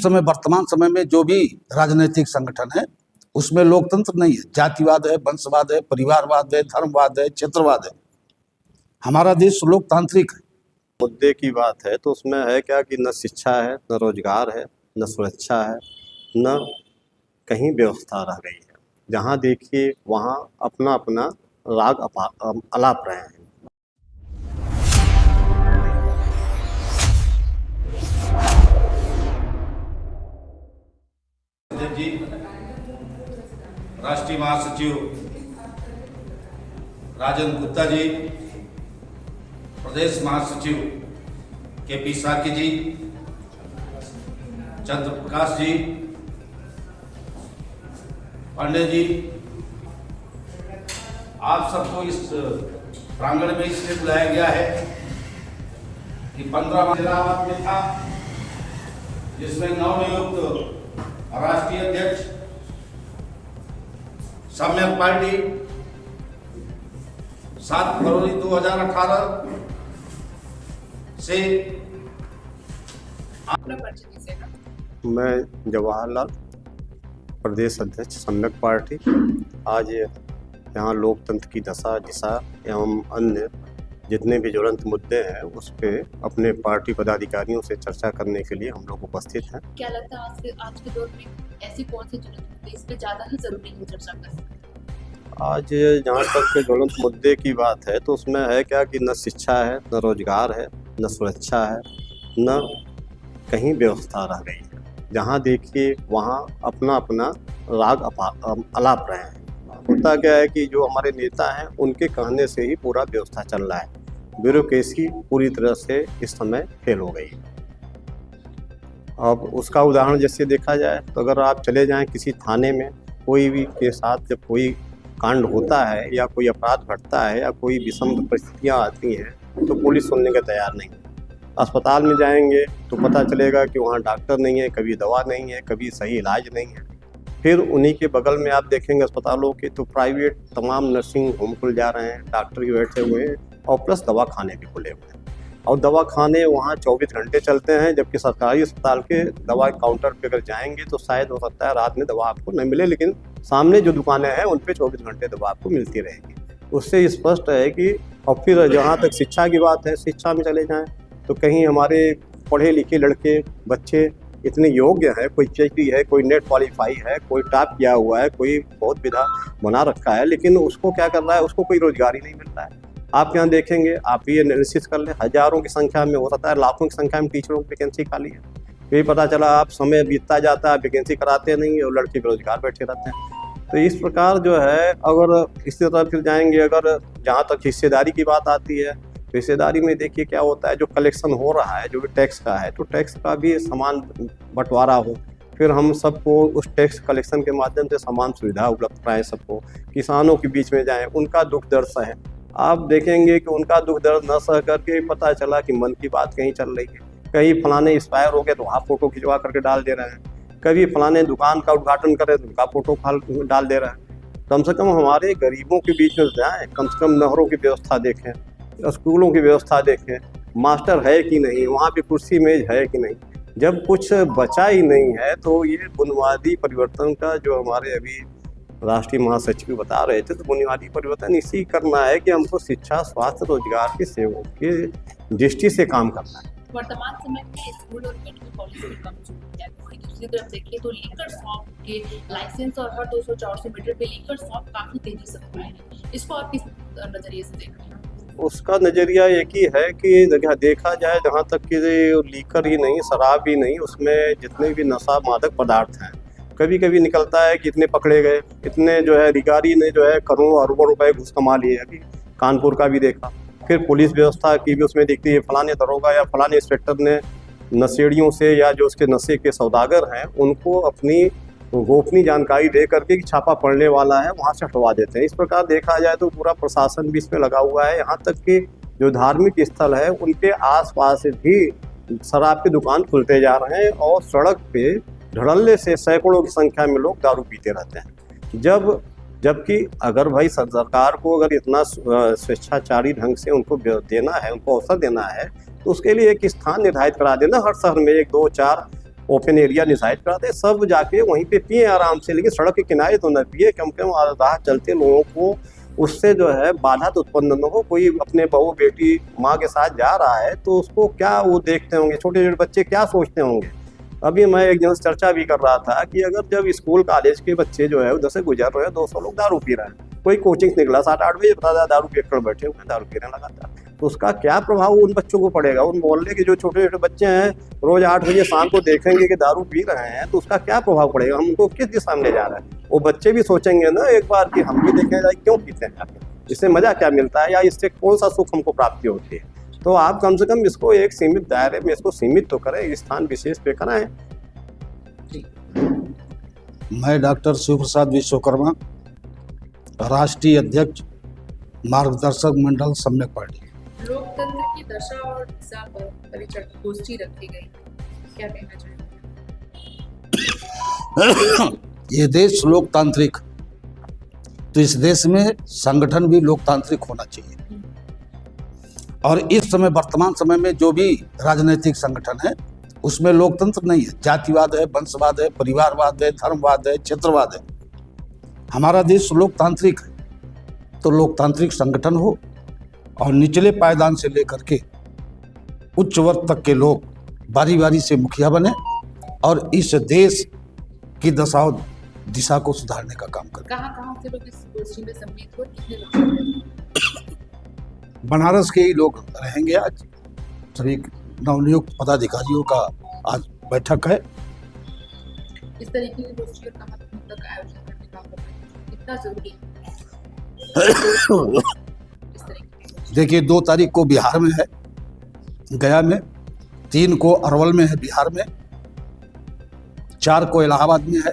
समय वर्तमान समय में जो भी राजनीतिक संगठन है उसमें लोकतंत्र नहीं है, जातिवाद है, वंशवाद है, परिवारवाद है, धर्मवाद है, क्षेत्रवाद है। हमारा देश लोकतांत्रिक है। मुद्दे की बात है तो उसमें है क्या कि न शिक्षा है, न रोजगार है, न सुरक्षा है, न कहीं व्यवस्था रह गई है। जहाँ देखिए वहाँ अपना अपना राग अलाप रहे हैं। जी, राष्ट्रीय महासचिव राजेंद्र गुप्ता जी, प्रदेश महासचिव के.पी. साकी जी, चंद्र प्रकाश जी, पांडे जी, आप सबको इस प्रांगण में इसलिए बुलाया गया है कि 15 हैदराबाद में था, जिसमें नवनियुक्त राष्ट्रीय अध्यक्ष सम्यक पार्टी 7 फरवरी 2018 से। मैं जवाहरलाल, प्रदेश अध्यक्ष सम्यक पार्टी। आज यहाँ लोकतंत्र की दशा दिशा एवं अन्य जितने भी ज्वलंत मुद्दे हैं उस पे अपने पार्टी पदाधिकारियों से चर्चा करने के लिए हम लोग उपस्थित हैं। क्या लगता है आज के दौर में ऐसी कौन सी ज्वलंत मुद्दे इस पे ज्यादा ही जरूरी है चर्चा करना? आज जहाँ तक के ज्वलंत मुद्दे की बात है तो उसमें है क्या कि न शिक्षा है, न रोजगार है, न सुरक्षा है, न कहीं व्यवस्था रह गई है। जहाँ देखिए वहाँ अपना अपना राग अलाप रहे हैं। होता क्या है कि जो हमारे नेता हैं उनके कहने से ही पूरा व्यवस्था चल रहा है। ब्यूरोक्रेसी पूरी तरह से इस समय फेल हो गई है। अब उसका उदाहरण जैसे देखा जाए तो अगर आप चले जाएं किसी थाने में, कोई भी के साथ जब कोई कांड होता है या कोई अपराध घटता है या कोई विषम परिस्थितियाँ आती हैं तो पुलिस सुनने के तैयार नहीं। अस्पताल में जाएंगे तो पता चलेगा कि वहाँ डॉक्टर नहीं है, कभी दवा नहीं है, कभी सही इलाज नहीं है। फिर उन्हीं के बगल में आप देखेंगे अस्पतालों के तो प्राइवेट तमाम नर्सिंग होम खुल जा रहे हैं, डॉक्टर भी बैठे हुए हैं और प्लस दवा खाने भी खुले हुए हैं। और दवा खाने वहाँ 24 घंटे चलते हैं, जबकि सरकारी अस्पताल के दवा काउंटर पे अगर जाएंगे तो शायद हो सकता है रात में दवा आपको न मिले, लेकिन सामने जो दुकानें हैं उन पे 24 घंटे दवा आपको मिलती रहेगी। उससे स्पष्ट है कि और फिर जहाँ तक शिक्षा की बात है, शिक्षा में चले जाएँ तो कहीं हमारे पढ़े लिखे लड़के बच्चे इतने योग्य है, कोई PhD है, कोई नेट क्वालिफाई है, कोई टॉप किया हुआ है, कोई बहुत विधा बना रखा है, लेकिन उसको क्या कर रहा है, उसको कोई रोजगार ही नहीं मिल रहा है। आप यहाँ देखेंगे, आप ये एनालिसिस कर लें, हजारों की संख्या में, हो सकता है लाखों की संख्या में टीचरों की वैकेंसी खाली है। फिर पता चला आप समय बीतता जाता है, वैकेंसी कराते नहीं और लड़के बेरोजगार बैठे रहते हैं। तो इस प्रकार जो है, अगर इसी तरह फिर जाएंगे, अगर जहाँ तक हिस्सेदारी की बात आती है, हिस्सेदारी में देखिए क्या होता है, जो कलेक्शन हो रहा है जो भी टैक्स का है, तो टैक्स का भी समान बंटवारा हो, फिर हम सबको उस टैक्स कलेक्शन के माध्यम से समान सुविधा उपलब्ध कराएं सबको। किसानों के बीच में जाएं, उनका दुख दर्द सहें। आप देखेंगे कि उनका दुख दर्द न सह करके पता चला कि मन की बात कहीं चल रही है, कहीं फलाने एक्सपायर हो गए तो वहाँ फोटो खिंचवा करके डाल दे रहे हैं, कभी फलाने दुकान का उद्घाटन करें तो उनका फोटो डाल दे रहे हैं। कम से कम हमारे गरीबों के बीच में जाएँ, कम से कम नहरों की व्यवस्था देखें, स्कूलों की व्यवस्था देखें, मास्टर है कि नहीं, वहाँ पे कुर्सी मेज है कि नहीं। जब कुछ बचा ही नहीं है तो ये बुनियादी परिवर्तन का जो हमारे अभी राष्ट्रीय महासचिव बता रहे थे, तो बुनियादी परिवर्तन इसी करना है कि हमको शिक्षा, स्वास्थ्य, रोजगार की सेवाओं की दृष्टि से काम करना है। वर्तमान समय में स्कूल और मेडिकल कॉलेज में कम छूट है। वहीं दूसरी तरफ देखिए तो लीकर शॉप के लाइसेंस और हर 200-400 मीटर पे लीकर शॉप काफी तेजी से खुले हैं। इसको आप किस नजरिए से देख रहे हैं? उसका नज़रिया एक ही है कि देखा जाए, जहाँ तक कि लीकर ही नहीं, शराब ही नहीं, उसमें जितने भी नशा मादक पदार्थ हैं, कभी कभी निकलता है कि इतने पकड़े गए, इतने जो है अधिकारी ने जो है करोड़ों अरबों रुपए घूस कमा लिए। अभी कानपुर का भी देखा। फिर पुलिस व्यवस्था की भी उसमें दिखती है, फलाने दरोगा या फलाने इंस्पेक्टर ने नशेड़ियों से या जो उसके नशे के सौदागर हैं उनको अपनी गोपनीय जानकारी दे करके छापा पड़ने वाला है वहाँ से हटवा देते हैं। इस प्रकार देखा जाए तो पूरा प्रशासन भी इसमें लगा हुआ है। यहाँ तक कि जो धार्मिक स्थल है उनके आसपास भी शराब की दुकान खुलते जा रहे हैं और सड़क पे धड़ल्ले से सैकड़ों की संख्या में लोग दारू पीते रहते हैं। जबकि अगर भाई सरकार को अगर इतना स्वेच्छाचारी ढंग से उनको देना है, उनको अवसर देना है, तो उसके लिए एक स्थान निर्धारित करा देना हर शहर में, 1, 2, 4 ओपन एरिया डिसाइड कराते, सब जाके वहीं पे पिए आराम से, लेकिन सड़क के किनारे तो न पिए, कम से कम राह चलते लोगों को उससे जो है बाधा तो उत्पन्न न हो। कोई अपने बहू बेटी माँ के साथ जा रहा है तो उसको क्या वो देखते होंगे, छोटे छोटे बच्चे क्या सोचते होंगे। अभी मैं एक जन चर्चा भी कर रहा था कि अगर जब स्कूल कॉलेज के बच्चे जो है उधर से गुजर रहे हैं, 200 लोग दारू पी रहे हैं, कोई कोचिंग निकला 7-8 बजे, बता दारू पी कर बैठे हुए, दारू पीने लगा था, तो उसका क्या प्रभाव उन बच्चों को पड़ेगा। उन मोहल्ले के जो छोटे छोटे बच्चे हैं रोज 8 बजे शाम को देखेंगे कि दारू पी रहे हैं, तो उसका क्या प्रभाव पड़ेगा, हम उनको किस दिशा में ले जा रहे हैं। वो बच्चे भी सोचेंगे ना एक बार कि हम भी देखें जाए क्यों पीते हैं, इससे मजा क्या मिलता है या इससे कौन सा सुख हमको प्राप्ति होती है। तो आप कम से कम इसको एक सीमित दायरे में इसको सीमित तो करें, स्थान विशेष पे कराएं। मैं डॉक्टर शिव प्रसाद विश्वकर्मा, राष्ट्रीय अध्यक्ष मार्गदर्शक मंडल सम्यक पार्टी। लोकतंत्र की दशा और दिशा पर परिचर्चा गोष्ठी रखी गई, क्या कहना चाहेंगे? ये देश लोकतांत्रिक, तो इस देश में संगठन भी लोकतांत्रिक होना चाहिए। और इस समय वर्तमान समय में जो भी राजनीतिक संगठन है उसमें लोकतंत्र नहीं है, जातिवाद है, वंशवाद है, परिवारवाद है, धर्मवाद है, क्षेत्रवाद है। हमारा देश लोकतांत्रिक है, तो लोकतांत्रिक संगठन हो और निचले पायदान से लेकर के उच्च वर्ग तक के लोग बारी बारी से मुखिया बने और इस देश की दशा और दिशा को सुधारने का काम करें। कहाँ से लोग इस गोष्ठी में सम्मिलित हुए, कितने लोग? बनारस के ही लोग रहेंगे। आज सभी नवनियुक्त पदाधिकारियों का आज बैठक है। इस तरीके की गोष्ठी और कहाँ तक आयोजन करने का कितना जरूरी है? इस तरीके की देखिए 2 तारीख को बिहार में है, गया में, 3 को अरवल में है बिहार में, 4 को इलाहाबाद में है,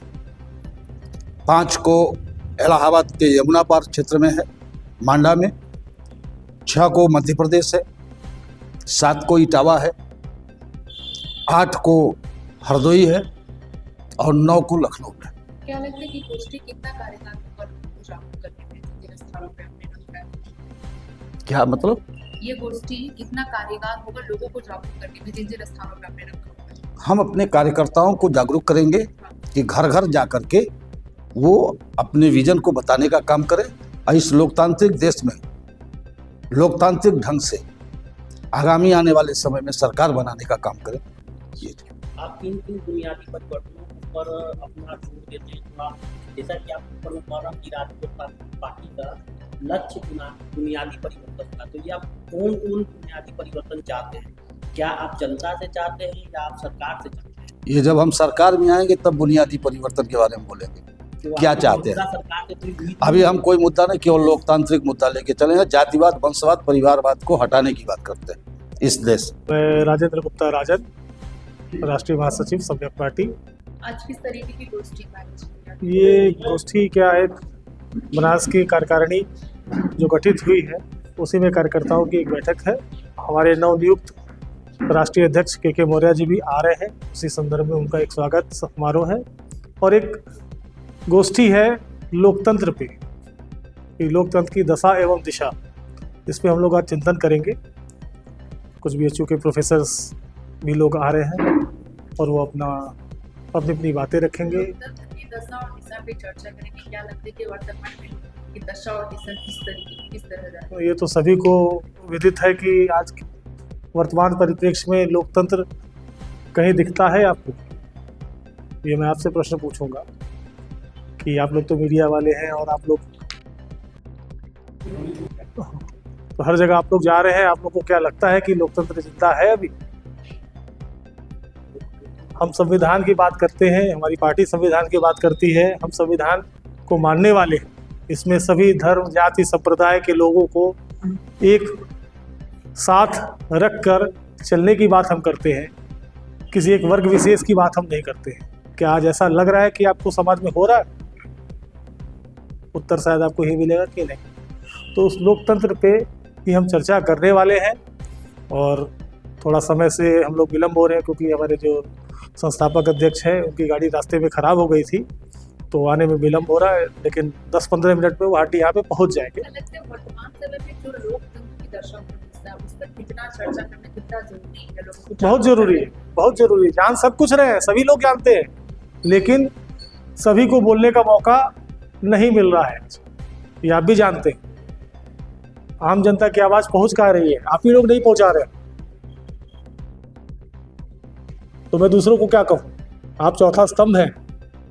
5 को इलाहाबाद के यमुना पार क्षेत्र में है, मांडा में, 6 को मध्य प्रदेश है, 7 को इटावा है, 8 को हरदोई है और 9 को लखनऊ है। क्या लगता है कि गोष्ठी कितना कार्यकाल पर जागरूक करने में जिन स्थानों पे हमने रखा है? क्या मतलब? ये गोष्ठी कितना कार्यकाल होगा लोगों को जागरूक करने में जिन जिन स्थानों पे हमने रखा हुआ है? हम अपने कार्यकर्ताओं को जागरूक करेंगे कि घर घर जा करके वो अपने विजन को बताने का काम करें और इस लोकतांत्रिक देश में लोकतांत्रिक ढंग से आगामी आने वाले समय में सरकार बनाने का काम करें। ये आप किन बुनियादी परिवर्तनों पर अपना जोर देते हैं? थोड़ा जैसा कि आप प्रमुख कह रहे हैं कि राष्ट्रीय पार्टी का लक्ष्य बुनियादी परिवर्तन का, तो ये आप कौन बुनियादी परिवर्तन चाहते हैं? क्या आप जनता से चाहते हैं या आप सरकार से चाहते हैं? ये जब हम सरकार में आएंगे तब बुनियादी परिवर्तन के बारे में बोलेंगे तो क्या चाहते हैं। सरकार से कोई उम्मीद अभी हम कोई मुद्दा नहीं, केवल लोकतांत्रिक मुद्दा लेके चले हैं। जातिवाद, वंशवाद, परिवारवाद को हटाने की बात करते हैं इस देश। मैं राजेंद्र गुप्ता राजन, राष्ट्रीय महासचिव सम्यक पार्टी। आज किस तरीके की गोष्ठी का आयोजन किया? ये गोष्ठी क्या एक बनारस की कार्यकारिणी जो गठित हुई है उसी में कार्यकर्ताओं की एक बैठक है। हमारे नवनियुक्त राष्ट्रीय अध्यक्ष के मौर्य जी भी आ रहे हैं, उसी संदर्भ में उनका एक स्वागत समारोह है। और एक गोष्ठी है लोकतंत्र पे, कि लोकतंत्र की दशा एवं दिशा, इस पे हम लोग आज चिंतन करेंगे। कुछ BHU के प्रोफेसर्स भी लोग आ रहे हैं और वो अपनी अपनी बातें रखेंगे। लोकतंत्र की दशा और दिशा पे चर्चा करेंगे। क्या लगता है कि वर्तमान में की दशा और दिशा किस तरह जा रही है? ये तो सभी को विदित है कि आज वर्तमान परिप्रेक्ष्य में लोकतंत्र कहीं दिखता है आपको? ये मैं आपसे प्रश्न पूछूंगा कि आप लोग तो मीडिया वाले हैं और आप लोग तो हर जगह आप लोग जा रहे हैं, आप लोग को क्या लगता है कि लोकतंत्र जिंदा है अभी? हम संविधान की बात करते हैं, हमारी पार्टी संविधान की बात करती है, हम संविधान को मानने वाले हैं। इसमें सभी धर्म, जाति, संप्रदाय के लोगों को एक साथ रखकर चलने की बात हम करते हैं, किसी एक वर्ग विशेष की बात हम नहीं करते हैं। क्या आज ऐसा लग रहा है कि आपको समाज में हो रहा है? उत्तर शायद आपको ही मिलेगा कि नहीं। तो उस लोकतंत्र पे ही हम चर्चा करने वाले हैं और थोड़ा समय से हम लोग विलम्ब हो रहे हैं क्योंकि हमारे जो संस्थापक अध्यक्ष हैं उनकी गाड़ी रास्ते में ख़राब हो गई थी, तो आने में विलम्ब हो रहा है, लेकिन 10-15 मिनट में वो हाटी यहाँ पे पहुँच जाएंगे। लगता है वर्तमान समय में जो लोकतंत्र की दशा और दिशा है, उस पर कितना चर्चा करना कितना जरूरी है, लोगों को बहुत जरूरी है, बहुत जरूरी है। जान सब कुछ रहे हैं, सभी लोग जानते हैं, लेकिन सभी को बोलने का मौका नहीं मिल रहा है। ये आप भी जानते हैं। आम जनता की आवाज पहुंच कहाँ रही है? आप ही लोग नहीं पहुंचा रहे। तो मैं दूसरों को क्या कहूँ? आप चौथा स्तंभ हैं,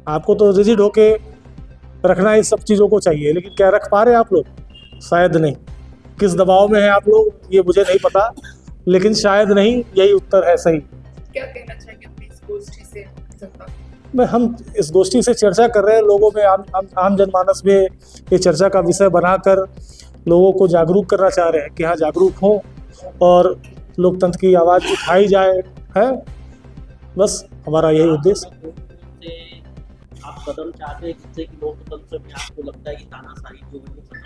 आपको तो रिजिड होके रखना इस सब चीज़ों को चाहिए, लेकिन क्या रख पा रहे हैं आप लोग? शायद नहीं। किस दबाव में है आप लोग ये मुझे नहीं पता, लेकिन शायद नहीं, यही उत्तर है सही। क्या कहना चाहिए अपनी इस गोष्ठी से जनता को? हम इस गोष्ठी से चर्चा कर रहे हैं, लोगों में आम जनमानस में ये चर्चा का विषय बनाकर लोगों को जागरूक करना चाह रहे हैं कि हाँ, जागरूक हों और लोकतंत्र की आवाज़ उठाई जाए, है बस हमारा यही उद्देश्य। से आप कदम चाहते हैं जिससे कि लोकतंत्र में आपको लगता है कि तानाशाही जो है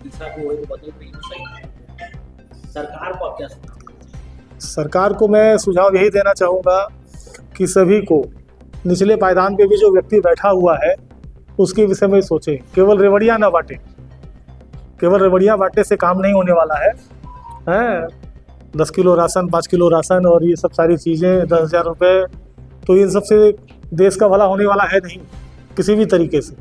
दिशा को है बदल रही है, सही है? सरकार को आप क्या सुझाव? सरकार को मैं सुझाव यही देना चाहूँगा कि सभी को, निचले पायदान पे भी जो व्यक्ति बैठा हुआ है उसके विषय में सोचें। केवल रेवड़ियाँ ना बांटें, केवल रेवड़ियाँ बांटने से काम नहीं होने वाला है। 10 किलो राशन, 5 किलो राशन और ये सब सारी चीज़ें, 10,000 रुपये, तो इन सब से देश का भला होने वाला है नहीं किसी भी तरीके से।